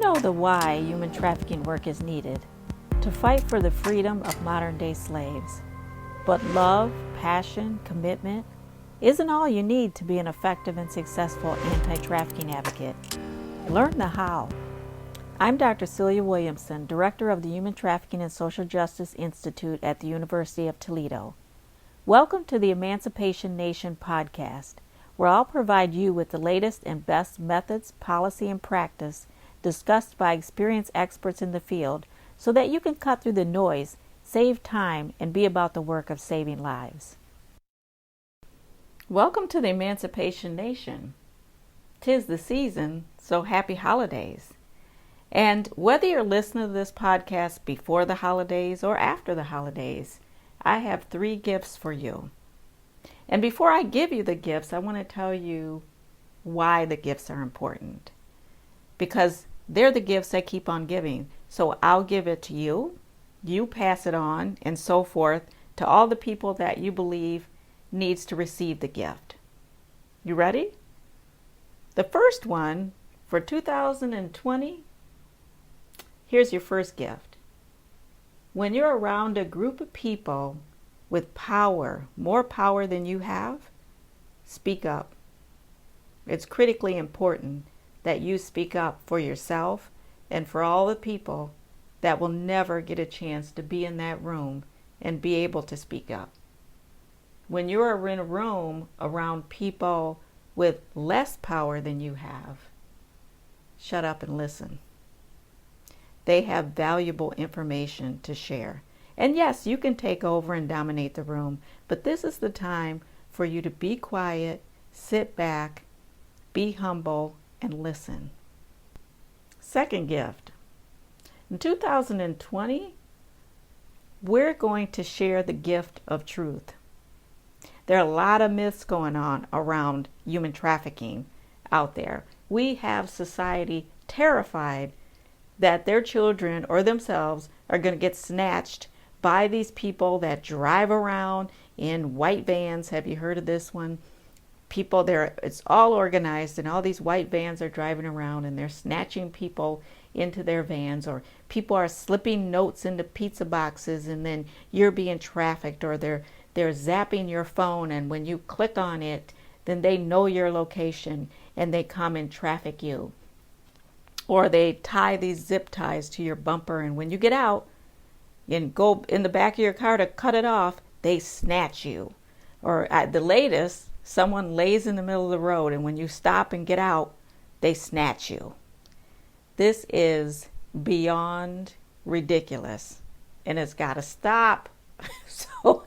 know the why human trafficking work is needed, to fight for the freedom of modern-day slaves. But love, passion, commitment isn't all you need to be an effective and successful anti-trafficking advocate. Learn the how. I'm Dr. Celia Williamson, Director of the Human Trafficking and Social Justice Institute at the University of Toledo. Welcome to the Emancipation Nation podcast, where I'll provide you with the latest and best methods, policy, and practice discussed by experienced experts in the field so that you can cut through the noise, save time, and be about the work of saving lives. Welcome to the Emancipation Nation. 'Tis the season, so happy holidays. And whether you're listening to this podcast before the holidays or after the holidays, I have 3 gifts for you. And before I give you the gifts, I want to tell you why the gifts are important. Because they're the gifts I keep on giving. So I'll give it to you, you pass it on, and so forth to all the people that you believe needs to receive the gift. You ready? The first one for 2020, here's your first gift. When you're around a group of people with power, more power than you have, speak up. It's critically important that you speak up for yourself and for all the people that will never get a chance to be in that room and be able to speak up. When you're in a room around people with less power than you have, shut up and listen. They have valuable information to share. And yes, you can take over and dominate the room, but this is the time for you to be quiet, sit back, be humble, and listen. Second gift. In 2020, we're going to share the gift of truth. There are a lot of myths going on around human trafficking out there. We have society terrified that their children or themselves are going to get snatched by these people that drive around in white vans. Have you heard of this one? People there, it's all organized, and all these white vans are driving around and they're snatching people into their vans, or people are slipping notes into pizza boxes and then you're being trafficked, or they're zapping your phone, and when you click on it, then they know your location and they come and traffic you. Or they tie these zip ties to your bumper, and when you get out and go in the back of your car to cut it off, they snatch you. Or at the latest, someone lays in the middle of the road, and when you stop and get out, they snatch you. This is beyond ridiculous, and it's got to stop. So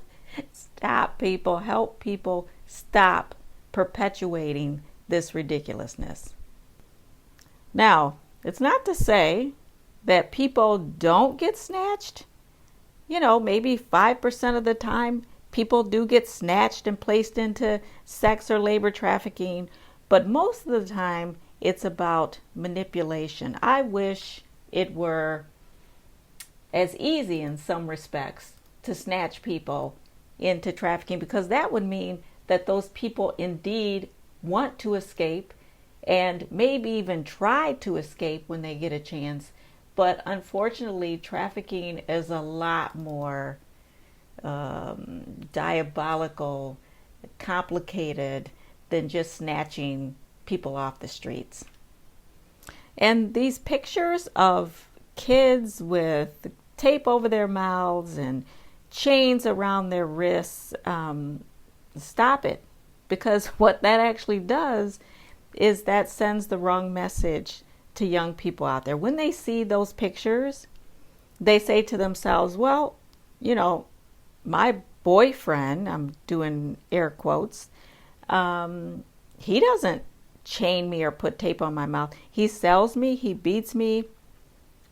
stop, people. Help people stop perpetuating this ridiculousness. Now, it's not to say that people don't get snatched. You know, maybe 5% of the time people do get snatched and placed into sex or labor trafficking, but most of the time it's about manipulation. I wish it were as easy in some respects to snatch people into trafficking, because that would mean that those people indeed want to escape and maybe even try to escape when they get a chance. But unfortunately, trafficking is a lot more diabolical, complicated than just snatching people off the streets. And these pictures of kids with tape over their mouths and chains around their wrists, stop it. Because what that actually does is that sends the wrong message to young people out there. When they see those pictures, they say to themselves, well, you know, my boyfriend, I'm doing air quotes, he doesn't chain me or put tape on my mouth. He sells me, he beats me,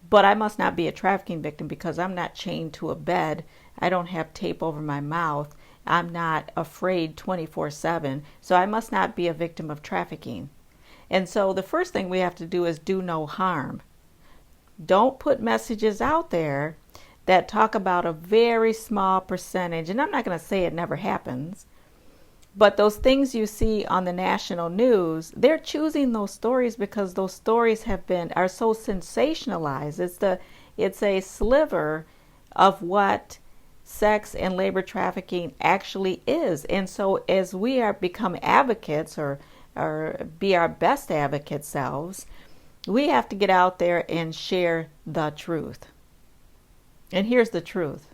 but I must not be a trafficking victim because I'm not chained to a bed. I don't have tape over my mouth. I'm not afraid 24/7, so I must not be a victim of trafficking. And so the first thing we have to do is do no harm. Don't put messages out there that talk about a very small percentage, and I'm not going to say it never happens, But those things you see on the national news, they're choosing those stories because those stories are so sensationalized. It's a sliver of what sex and labor trafficking actually is. And so as we become advocates or be our best advocate selves, we have to get out there and share the truth. And here's the truth.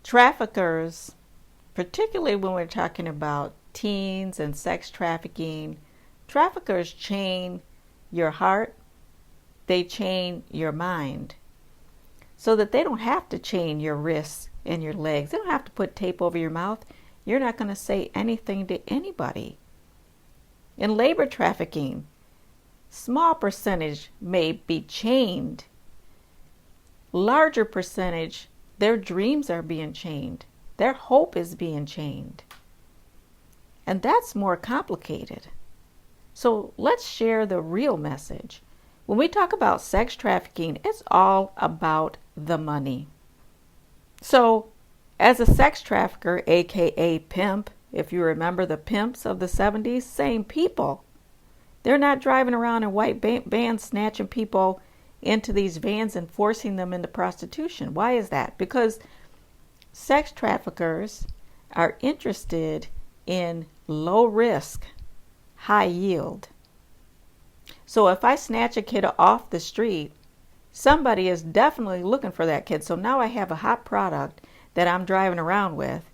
Traffickers, particularly when we're talking about teens and sex trafficking, traffickers chain your heart, they chain your mind, so that they don't have to chain your wrists and your legs. They don't have to put tape over your mouth. You're not going to say anything to anybody. In labor trafficking, small percentage may be chained. Larger percentage, their dreams are being chained. Their hope is being chained. And that's more complicated. So let's share the real message. When we talk about sex trafficking, it's all about the money. So as a sex trafficker, aka pimp, if you remember the pimps of the 70s, same people. They're not driving around in white vans snatching people into these vans and forcing them into prostitution. Why is that? Because sex traffickers are interested in low risk, high yield. So if I snatch a kid off the street, somebody is definitely looking for that kid. So now I have a hot product that I'm driving around with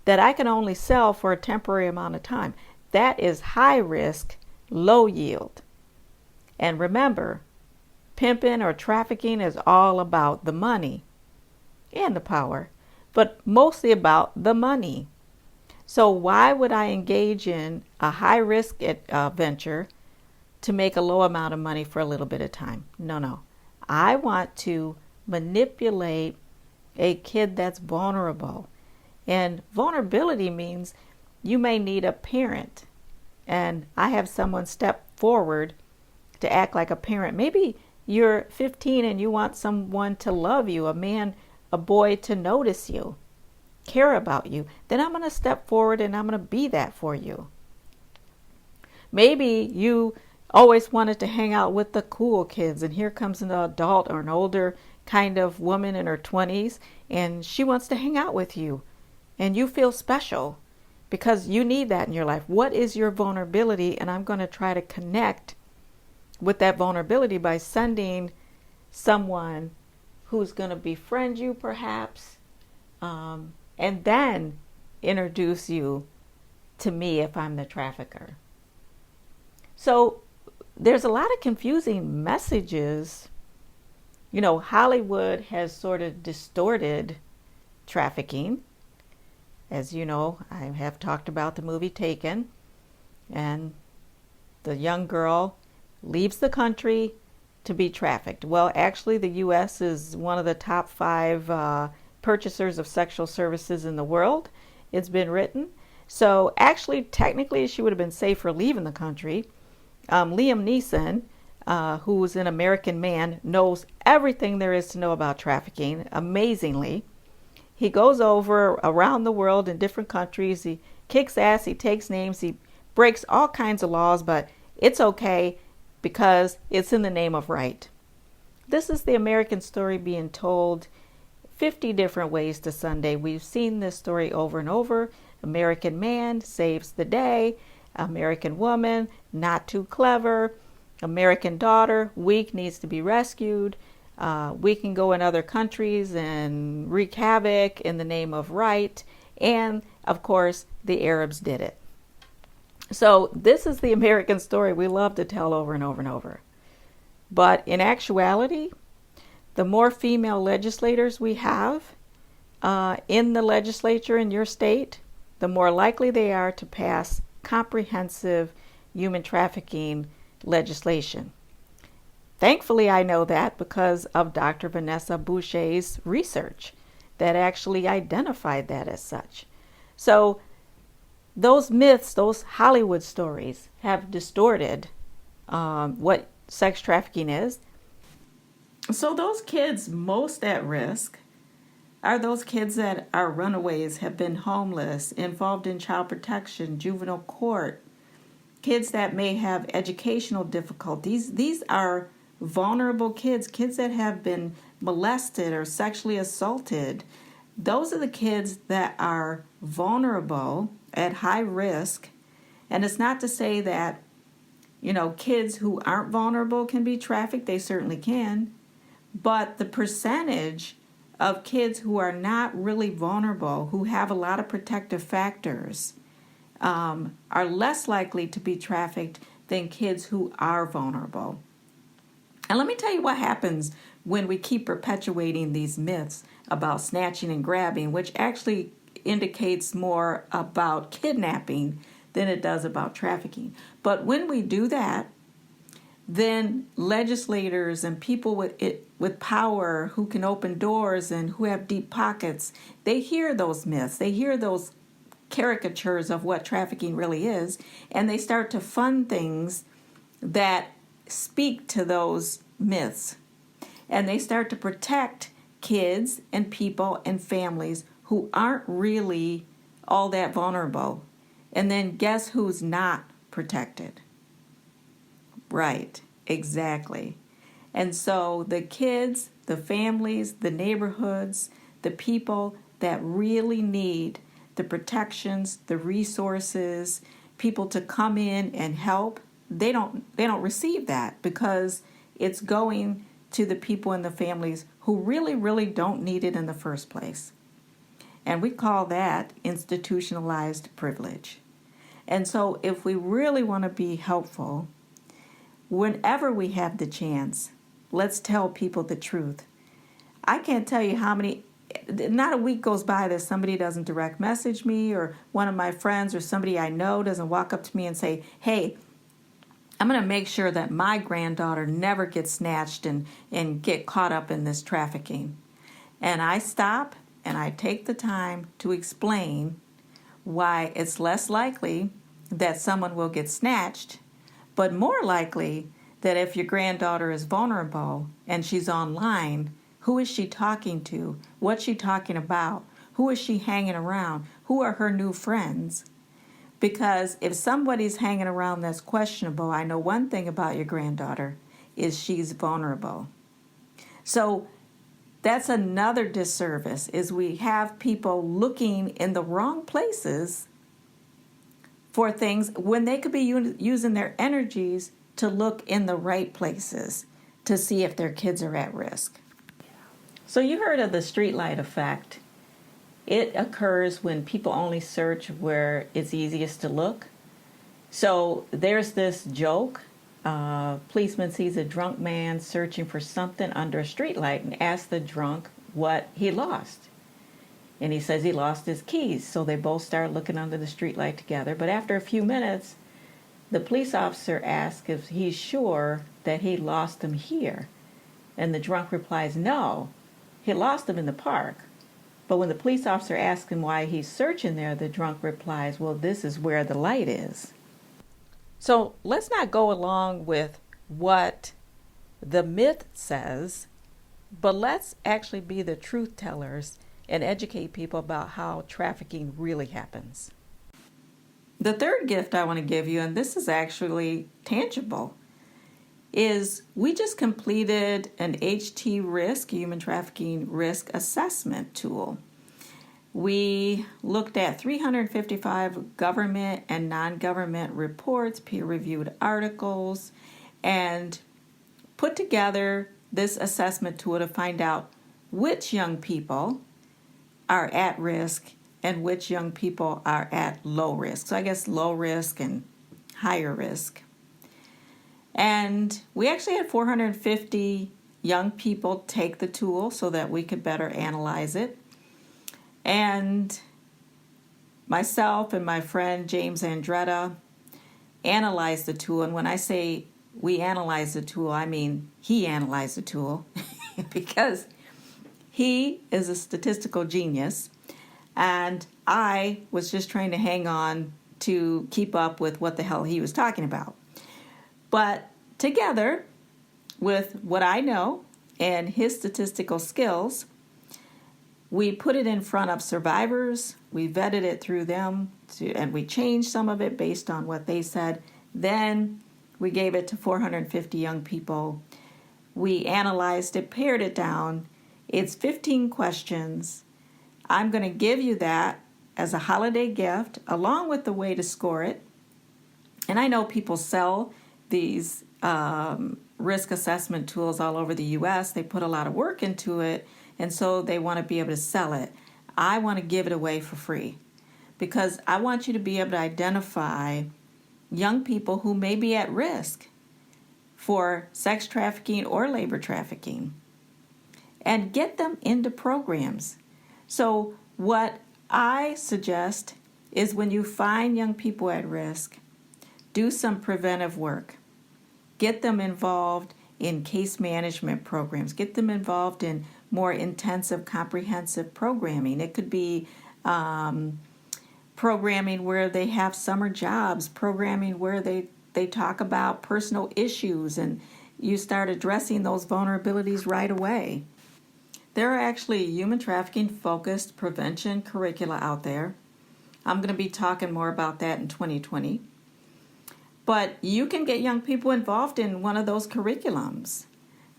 that I can only sell for a temporary amount of time. That is high risk, low yield. And remember, pimping or trafficking is all about the money and the power, but mostly about the money. So why would I engage in a high risk venture to make a low amount of money for a little bit of time? No. I want to manipulate a kid that's vulnerable. And vulnerability means you may need a parent. And I have someone step forward to act like a parent. Maybe you're 15 and you want someone to love you, a boy to notice you, care about you. Then I'm going to step forward and I'm going to be that for you. Maybe you always wanted to hang out with the cool kids, and here comes an adult or an older kind of woman in her 20s, and she wants to hang out with you, and you feel special because you need that in your life. What is your vulnerability? And I'm going to try to connect with that vulnerability by sending someone who's going to befriend you perhaps, and then introduce you to me if I'm the trafficker. So there's a lot of confusing messages. You know, Hollywood has sort of distorted trafficking. As you know, I have talked about the movie Taken, and the young girl leaves the country to be trafficked. Well, actually, the U.S. is one of the top 5 purchasers of sexual services in the world. It's been written. So actually, technically, she would have been safer leaving the country. Liam Neeson, who's an American man, knows everything there is to know about trafficking, amazingly. He goes over around the world in different countries. He kicks ass, he takes names, he breaks all kinds of laws, but it's okay because it's in the name of right. This is the American story being told 50 different ways to Sunday. We've seen this story over and over. American man saves the day. American woman, not too clever. American daughter, weak, needs to be rescued. We can go in other countries and wreak havoc in the name of right. And, of course, the Arabs did it. So this is the American story we love to tell over and over and over. But in actuality, the more female legislators we have in the legislature in your state, the more likely they are to pass comprehensive human trafficking legislation. Thankfully, I know that because of Dr. Vanessa Boucher's research that actually identified that as such. So those myths, those Hollywood stories have distorted what sex trafficking is. So those kids most at risk, are those kids that are runaways, have been homeless, involved in child protection, juvenile court, kids that may have educational difficulties. These are vulnerable kids, kids that have been molested or sexually assaulted. Those are the kids that are vulnerable, at high risk. And it's not to say that, kids who aren't vulnerable can be trafficked. They certainly can. But the percentage of kids who are not really vulnerable, who have a lot of protective factors, are less likely to be trafficked than kids who are vulnerable. And let me tell you what happens when we keep perpetuating these myths about snatching and grabbing, which actually indicates more about kidnapping than it does about trafficking. But when we do that, then legislators and people with power who can open doors and who have deep pockets, they hear those myths, they hear those caricatures of what trafficking really is, and they start to fund things that speak to those myths. And they start to protect kids and people and families who aren't really all that vulnerable. And then guess who's not protected? Right, exactly. And so the kids, the families, the neighborhoods, the people that really need the protections, the resources, people to come in and help, they don't receive that, because it's going to the people and the families who really, really don't need it in the first place. And we call that institutionalized privilege. And so if we really want to be helpful, whenever we have the chance, let's tell people the truth. I can't tell you how many, not a week goes by that somebody doesn't direct message me, or one of my friends or somebody I know doesn't walk up to me and say, hey, I'm going to make sure that my granddaughter never gets snatched and get caught up in this trafficking. And I stop and I take the time to explain why it's less likely that someone will get snatched, but more likely that if your granddaughter is vulnerable and she's online, who is she talking to? What's she talking about? Who is she hanging around? Who are her new friends? Because if somebody's hanging around that's questionable, I know one thing about your granddaughter is she's vulnerable. So that's another disservice, is we have people looking in the wrong places for things when they could be using their energies to look in the right places to see if their kids are at risk. So you heard of the streetlight effect. It occurs when people only search where it's easiest to look. So there's this joke. Policeman sees a drunk man searching for something under a streetlight and asks the drunk what he lost. And he says he lost his keys. So they both start looking under the streetlight together. But after a few minutes, the police officer asks if he's sure that he lost them here. And the drunk replies, no, he lost them in the park. But when the police officer asks him why he's searching there, the drunk replies, well, this is where the light is. So let's not go along with what the myth says, but let's actually be the truth tellers and educate people about how trafficking really happens. The third gift I want to give you, and this is actually tangible, is we just completed an HT risk, human trafficking risk assessment tool. We looked at 355 government and non-government reports, peer-reviewed articles, and put together this assessment tool to find out which young people are at risk and which young people are at low risk. So I guess low risk and higher risk. And we actually had 450 young people take the tool so that we could better analyze it. And myself and my friend James Andretta analyzed the tool. And when I say we analyzed the tool, I mean he analyzed the tool because he is a statistical genius. And I was just trying to hang on to keep up with what the hell he was talking about. But together with what I know and his statistical skills, We put it in front of survivors. We vetted it through them, and we changed some of it based on what they said. Then we gave it to 450 young people. We analyzed it, pared it down. It's 15 questions. I'm going to give you that as a holiday gift, along with the way to score it. And I know people sell these risk assessment tools all over the U.S. They put a lot of work into it, and so they want to be able to sell it. I want to give it away for free because I want you to be able to identify young people who may be at risk for sex trafficking or labor trafficking and get them into programs. So what I suggest is when you find young people at risk, do some preventive work. Get them involved in case management programs. Get them involved in more intensive, comprehensive programming. It could be programming where they have summer jobs, programming where they talk about personal issues and you start addressing those vulnerabilities right away. There are actually human trafficking focused prevention curricula out there. I'm going to be talking more about that in 2020. But you can get young people involved in one of those curriculums.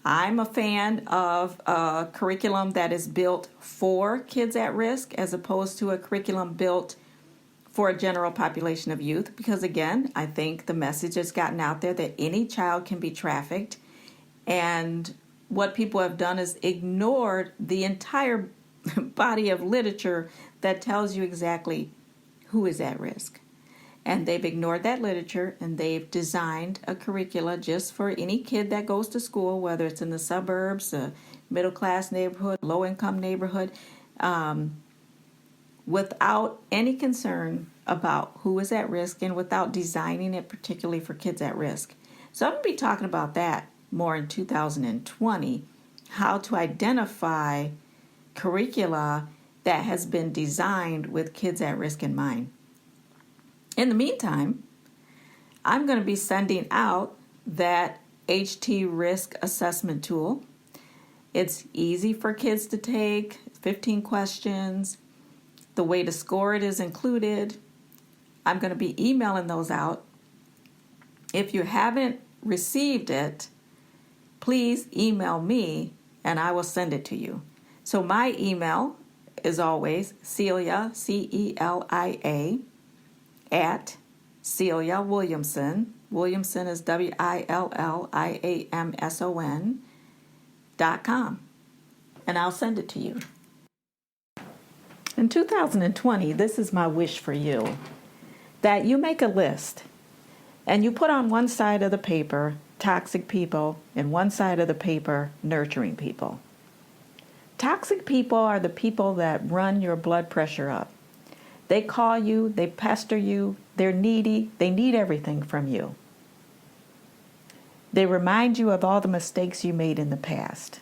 I'm a fan of a curriculum that is built for kids at risk as opposed to a curriculum built for a general population of youth because, again, I think the message has gotten out there that any child can be trafficked. And what people have done is ignored the entire body of literature that tells you exactly who is at risk. And they've ignored that literature and they've designed a curricula just for any kid that goes to school, whether it's in the suburbs, a middle-class neighborhood, low-income neighborhood, without any concern about who is at risk and without designing it particularly for kids at risk. So I'm going to be talking about that more in 2020, how to identify curricula that has been designed with kids at risk in mind. In the meantime, I'm going to be sending out that HT risk assessment tool. It's easy for kids to take, 15 questions. The way to score it is included. I'm going to be emailing those out. If you haven't received it, please email me and I will send it to you. So my email is always Celia, Celia, at Celia Williamson. Williamson is WILLIAMSON.com. And I'll send it to you. In 2020, this is my wish for you, that you make a list and you put on one side of the paper toxic people and one side of the paper nurturing people. Toxic people are the people that run your blood pressure up. They call you, they pester you, they're needy, they need everything from you. They remind you of all the mistakes you made in the past.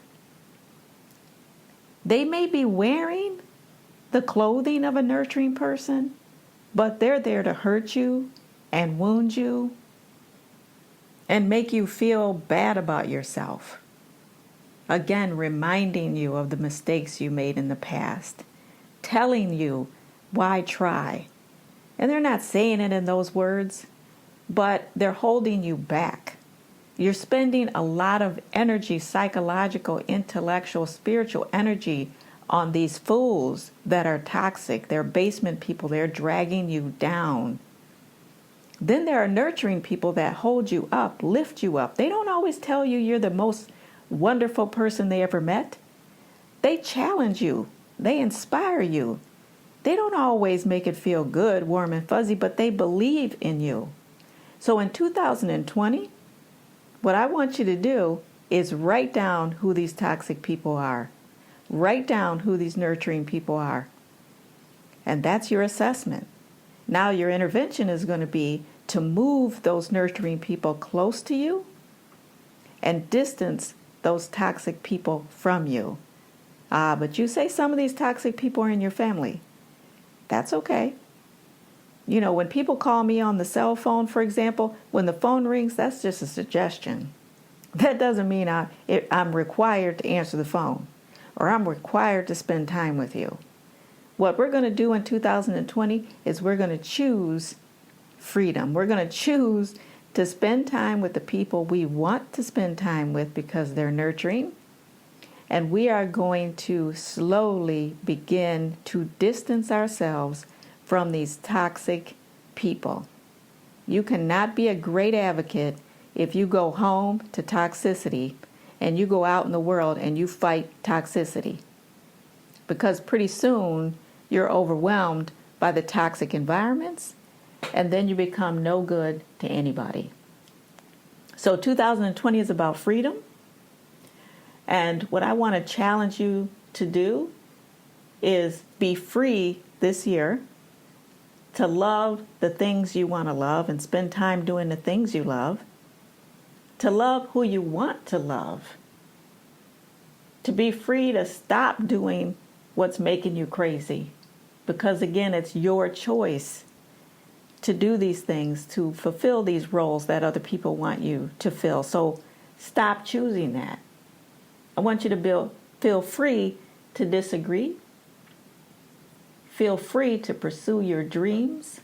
They may be wearing the clothing of a nurturing person, but they're there to hurt you and wound you and make you feel bad about yourself. Again, reminding you of the mistakes you made in the past, telling you why try. And they're not saying it in those words, but they're holding you back. You're spending a lot of energy, psychological, intellectual, spiritual energy on these fools that are toxic. They're basement people. They're dragging you down. Then there are nurturing people that hold you up, lift you up. They don't always tell you you're the most wonderful person they ever met. They challenge you. They inspire you. They don't always make it feel good, warm and fuzzy, but they believe in you. So in 2020, what I want you to do is write down who these toxic people are. Write down who these nurturing people are. And that's your assessment. Now your intervention is going to be to move those nurturing people close to you and distance those toxic people from you. But you say some of these toxic people are in your family. That's okay. You know, when people call me on the cell phone, for example, when the phone rings, that's just a suggestion. That doesn't mean I'm required to answer the phone. or I'm required to spend time with you. What we're going to do in 2020 is we're going to choose freedom. We're going to choose to spend time with the people we want to spend time with because they're nurturing. And we are going to slowly begin to distance ourselves from these toxic people. You cannot be a great advocate if you go home to toxicity and you go out in the world and you fight toxicity. Because pretty soon you're overwhelmed by the toxic environments and then you become no good to anybody. So 2020 is about freedom. And what I want to challenge you to do is be free this year to love the things you want to love and spend time doing the things you love, to love who you want to love, to be free to stop doing what's making you crazy. Because again, it's your choice to do these things, to fulfill these roles that other people want you to fill. So stop choosing that. I want you to feel free to disagree. Feel free to pursue your dreams.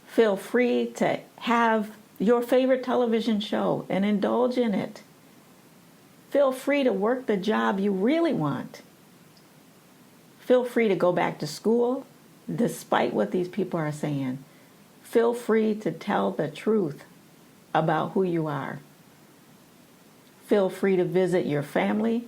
Feel free to have your favorite television show and indulge in it. Feel free to work the job you really want. Feel free to go back to school, despite what these people are saying. Feel free to tell the truth about who you are. Feel free to visit your family,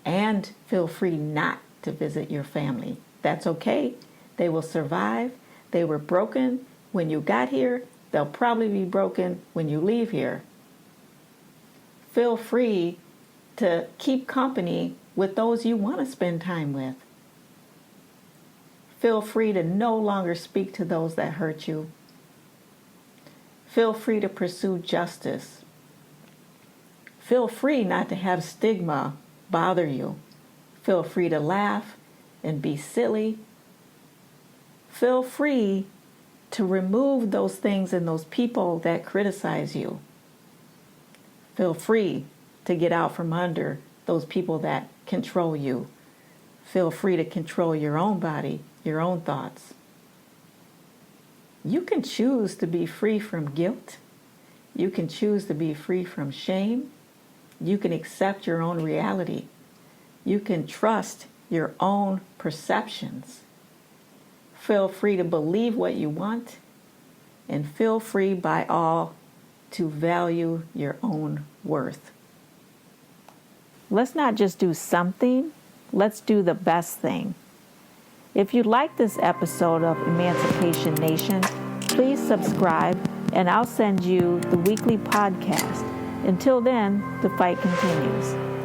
and feel free not to visit your family. That's okay. They will survive. They were broken when you got here. They'll probably be broken when you leave here. Feel free to keep company with those you want to spend time with. Feel free to no longer speak to those that hurt you. Feel free to pursue justice. Feel free not to have stigma bother you. Feel free to laugh and be silly. Feel free to remove those things and those people that criticize you. Feel free to get out from under those people that control you. Feel free to control your own body, your own thoughts. You can choose to be free from guilt. You can choose to be free from shame. You can accept your own reality. You can trust your own perceptions. Feel free to believe what you want, and feel free by all to value your own worth. Let's not just do something, let's do the best thing. If you like this episode of Emancipation Nation, please subscribe and I'll send you the weekly podcast. Until then, the fight continues.